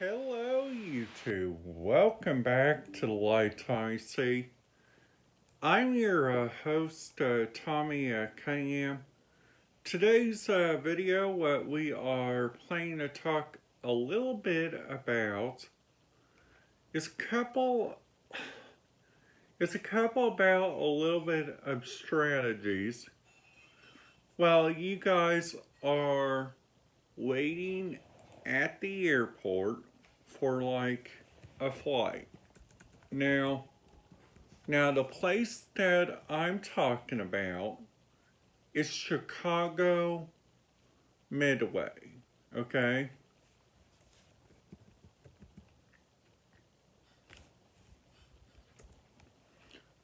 Hello, YouTube. Welcome back to the Light Tommy C. I'm your host, Tommy Cunningham. Today's video, what we are planning to talk a little bit about is a couple about a little bit of strategies while you guys are waiting at the airport for like a flight. Now the place that I'm talking about is Chicago Midway, okay?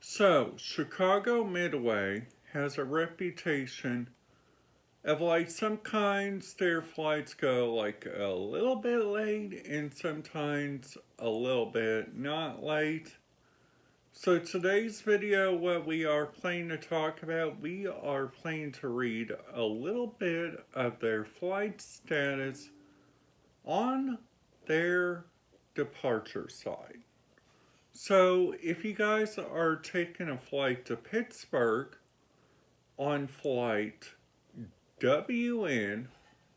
So, Chicago Midway has a reputation of like sometimes their flights go like a little bit late and sometimes a little bit not late. So today's video, what we are planning to talk about, we are planning to read a little bit of their flight status on their departure site. So if you guys are taking a flight to Pittsburgh on flight WN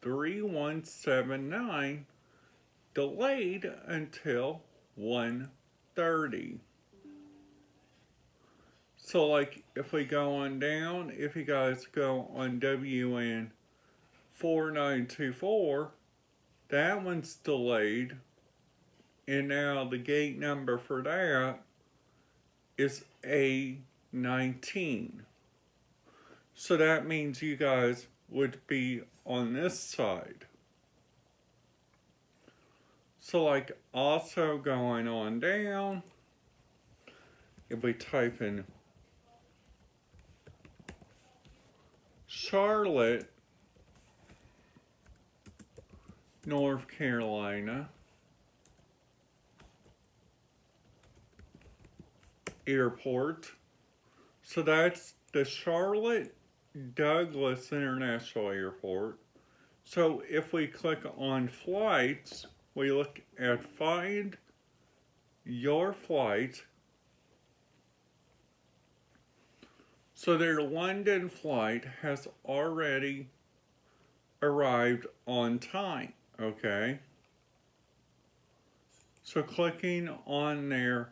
3179, delayed until 1:30. So like if we go on down, if you guys go on WN 4924, that one's delayed. And now the gate number for that is A19. So that means you guys would be on this side. So like also going on down, if we type in Charlotte, North Carolina Airport. So that's the Charlotte Douglas International Airport. So if we click on flights, we look at find your flight. So their London flight has already arrived on time, okay? So clicking on their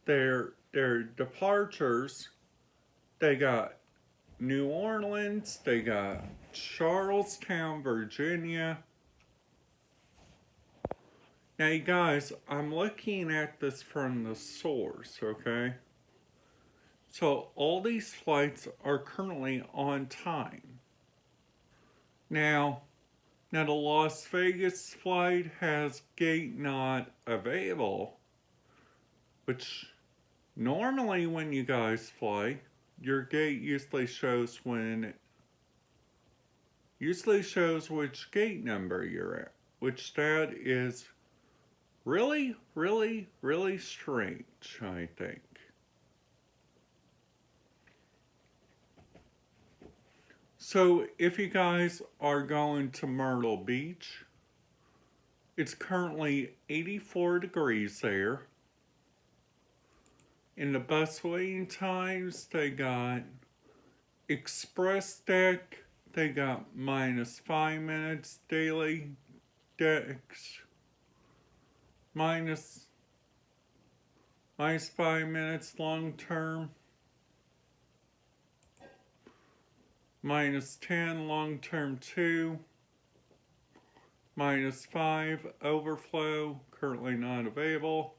departures, they got New Orleans, they got Charlestown, Virginia. Now you guys, I'm looking at this from the source, okay? So all these flights are currently on time. Now the Las Vegas flight has gate not available, which normally when you guys fly, your gate usually shows which gate number you're at, which that is really, really, really strange, I think. So if you guys are going to Myrtle Beach, it's currently 84 degrees there. In the bus waiting times, they got express deck, they got -5 minutes, daily decks, minus 5 minutes long term, -10 long term 2, -5 overflow, currently not available.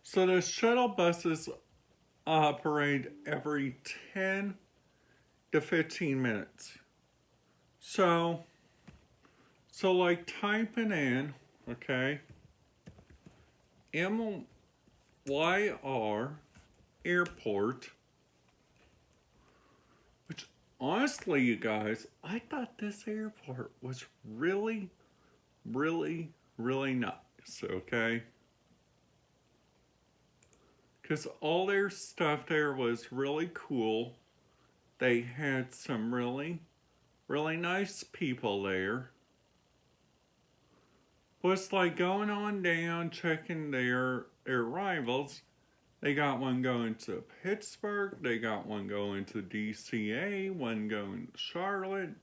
So the shuttle buses operate every 10 to 15 minutes. So like typing in, okay, MYR Airport, which honestly, you guys, I thought this airport was really, really, really nice, okay? Because all their stuff there was really cool. they had some really, really nice people there. Was like going on down, checking their rivals. They got one going to Pittsburgh, they got one going to DCA, one going to Charlotte.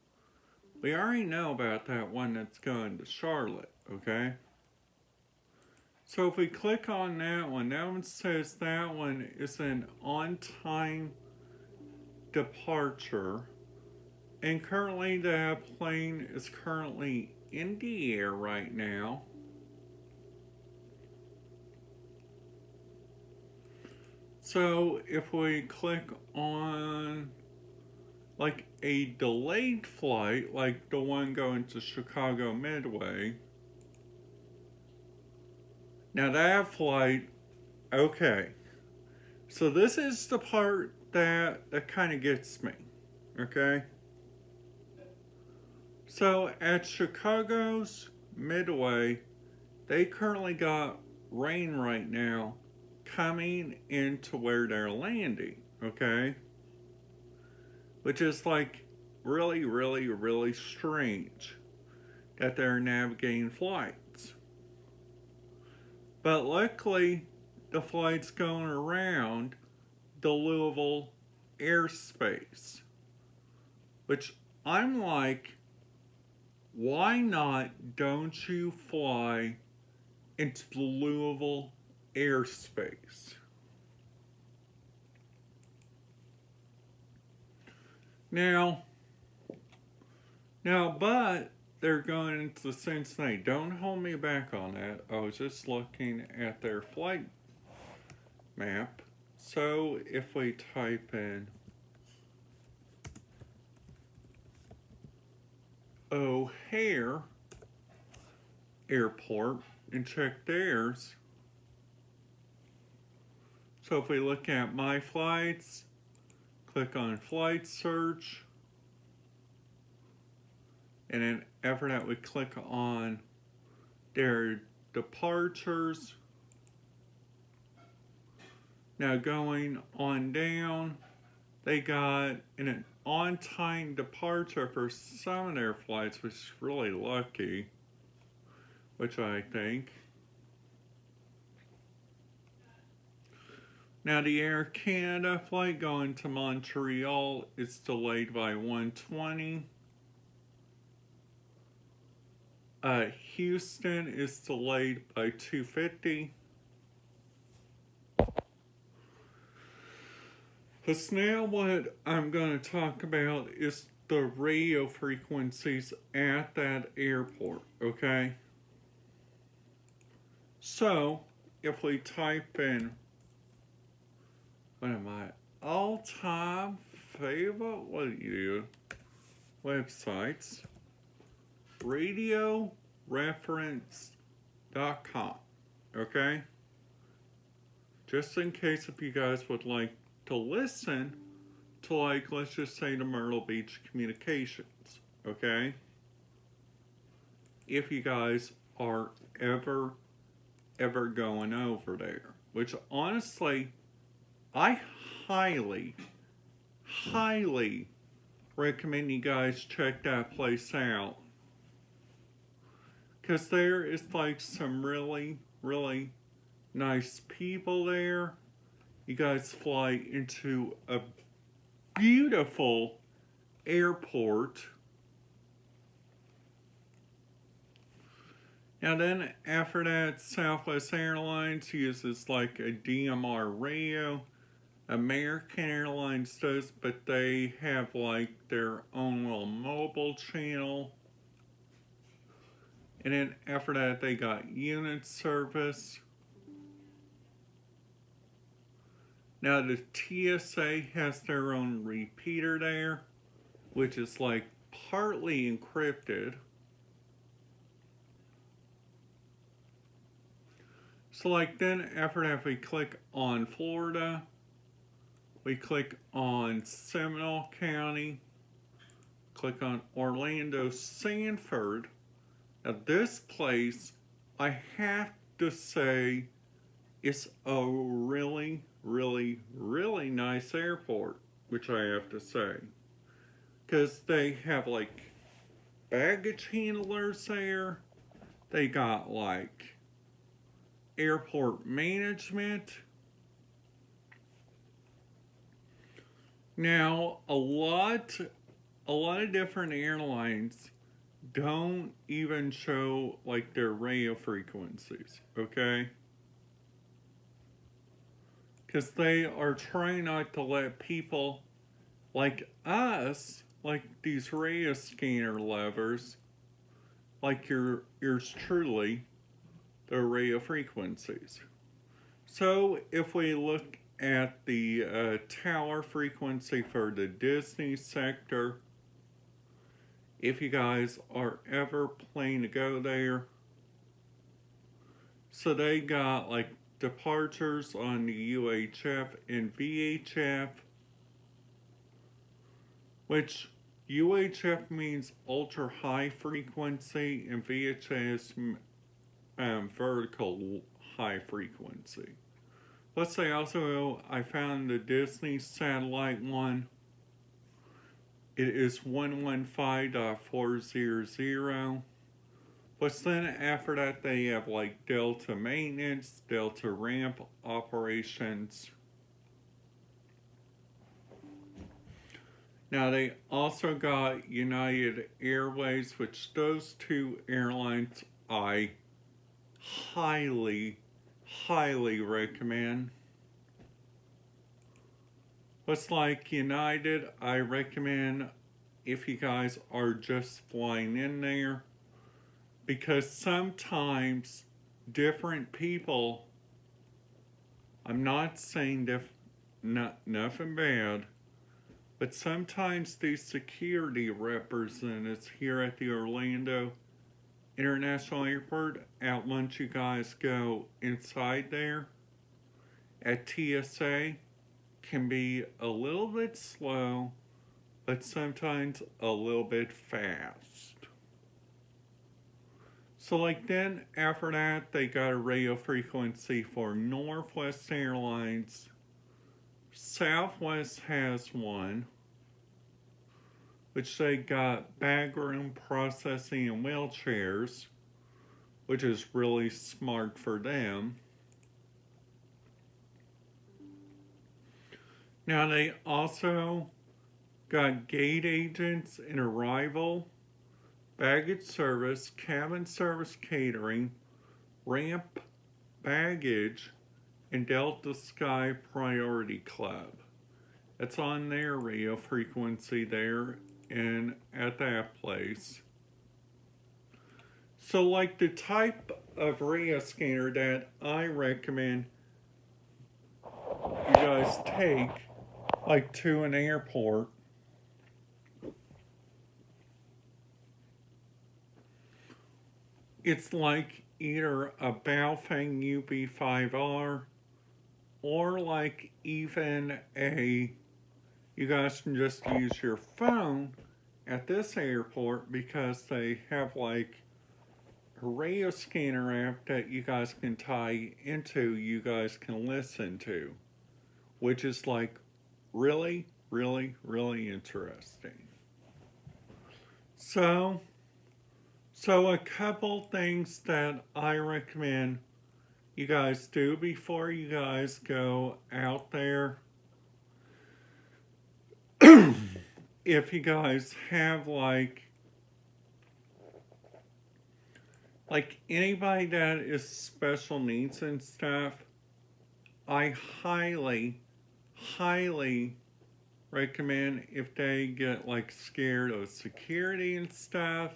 We already know about that one that's going to Charlotte, okay? So if we click on that one says that one is an on-time departure. And currently that plane is currently in the air right now. So if we click on like a delayed flight, like the one going to Chicago Midway, now that flight, okay. So this is the part that kind of gets me, okay? So at Chicago's Midway, they currently got rain right now coming into where they're landing, okay? Which is like really, really, really strange that they're navigating flights. But luckily, the flight's going around the Louisville airspace. Which I'm like, why not don't you fly into the Louisville airspace? Now, but they're going into Cincinnati. Don't hold me back on that. I was just looking at their flight map. So if we type in O'Hare Airport and check theirs. So if we look at my flights, click on flight search, and then after that we click on their departures. Now going on down, they got an on-time departure for some of their flights, which is really lucky, which I think. Now the Air Canada flight going to Montreal is delayed by 1:20. Houston is delayed by 2:50. Because now what I'm going to talk about is the radio frequencies at that airport, okay? So, if we type in one of my all-time favorite websites, radioreference.com, okay? Just in case if you guys would like to listen to, like, let's just say the Myrtle Beach Communications, okay? If you guys are ever going over there, which honestly, I highly recommend you guys check that place out. Because there is like some really nice people there. You guys fly into a beautiful airport. Now then, after that, Southwest Airlines uses like a DMR radio. American Airlines does, but they have like their own little mobile channel. And then after that, they got unit service. Now the TSA has their own repeater there, which is like partly encrypted. So like then after that, we click on Florida. We click on Seminole County. Click on Orlando Sanford. Now this place, I have to say, is a really nice airport. which I have to say. Because they have like baggage handlers there, they got like airport management. Now, a lot of different airlines don't even show like their radio frequencies, okay? Because they are trying not to let people like us, like these radio scanner lovers, like yours truly, the radio frequencies. So if we look at the tower frequency for the Disney sector, if you guys are ever planning to go there, so they got like departures on the UHF and VHF, which UHF means ultra high frequency and VHF vertical high frequency. Let's say also I found the Disney satellite one. It is 115.400. But then after that they have like Delta maintenance, Delta ramp operations. Now they also got United Airways, which those two airlines I highly recommend. But like United, I recommend if you guys are just flying in there, because sometimes different people, I'm not saying nothing bad, but sometimes these security representatives here at the Orlando International Airport, out once you guys go inside there at TSA, can be a little bit slow, but sometimes a little bit fast. So like then after that, they got a radio frequency for Northwest Airlines. Southwest has one, which they got bag room processing and wheelchairs, which is really smart for them. Now they also got gate agents and arrival, baggage service, cabin service catering, ramp baggage, and Delta Sky Priority Club. It's on their radio frequency there and at that place. So like the type of radio scanner that I recommend you guys take like to an airport, it's like either a Baofeng UB5R or like even you guys can just use your phone at this airport, because they have like a radio scanner app that you guys can tie into, you guys can listen to, which is like really interesting. So a couple things that I recommend you guys do before you guys go out there. If you guys have like anybody that is special needs and stuff, I highly recommend, if they get like scared of security and stuff,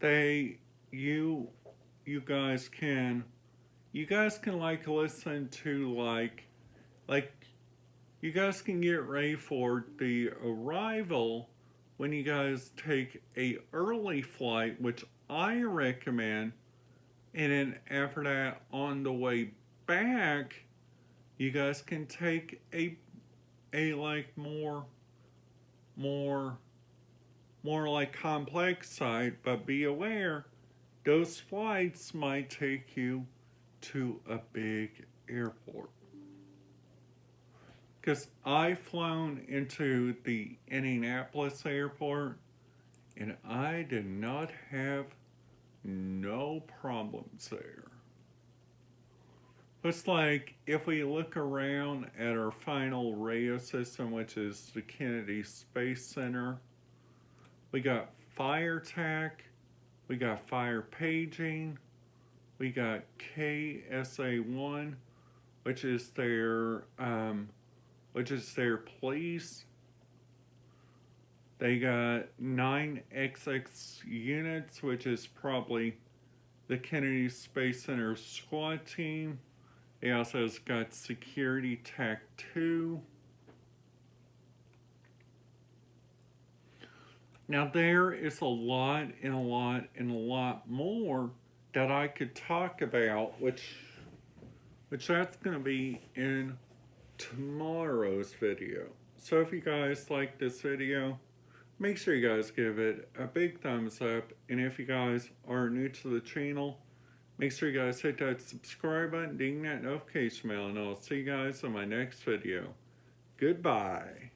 you guys can like listen to like you guys can get ready for the arrival when you guys take a early flight, which I recommend, and then after that on the way back, you guys can take a like more like complex side, but be aware those flights might take you to a big airport. Because I've flown into the Indianapolis airport and I did not have no problems there. Looks like if we look around at our final radio system, which is the Kennedy Space Center, we got fire tac, we got fire paging, we got KSA-1, which is their police. They got 9XX units, which is probably the Kennedy Space Center squad team. They also got Security TAC 2. Now there is a lot and a lot and a lot more that I could talk about, which that's going to be in tomorrow's video. So if you guys like this video, make sure you guys give it a big thumbs up. And if you guys are new to the channel, make sure you guys hit that subscribe button, ding that notification bell, and I'll see you guys in my next video. Goodbye.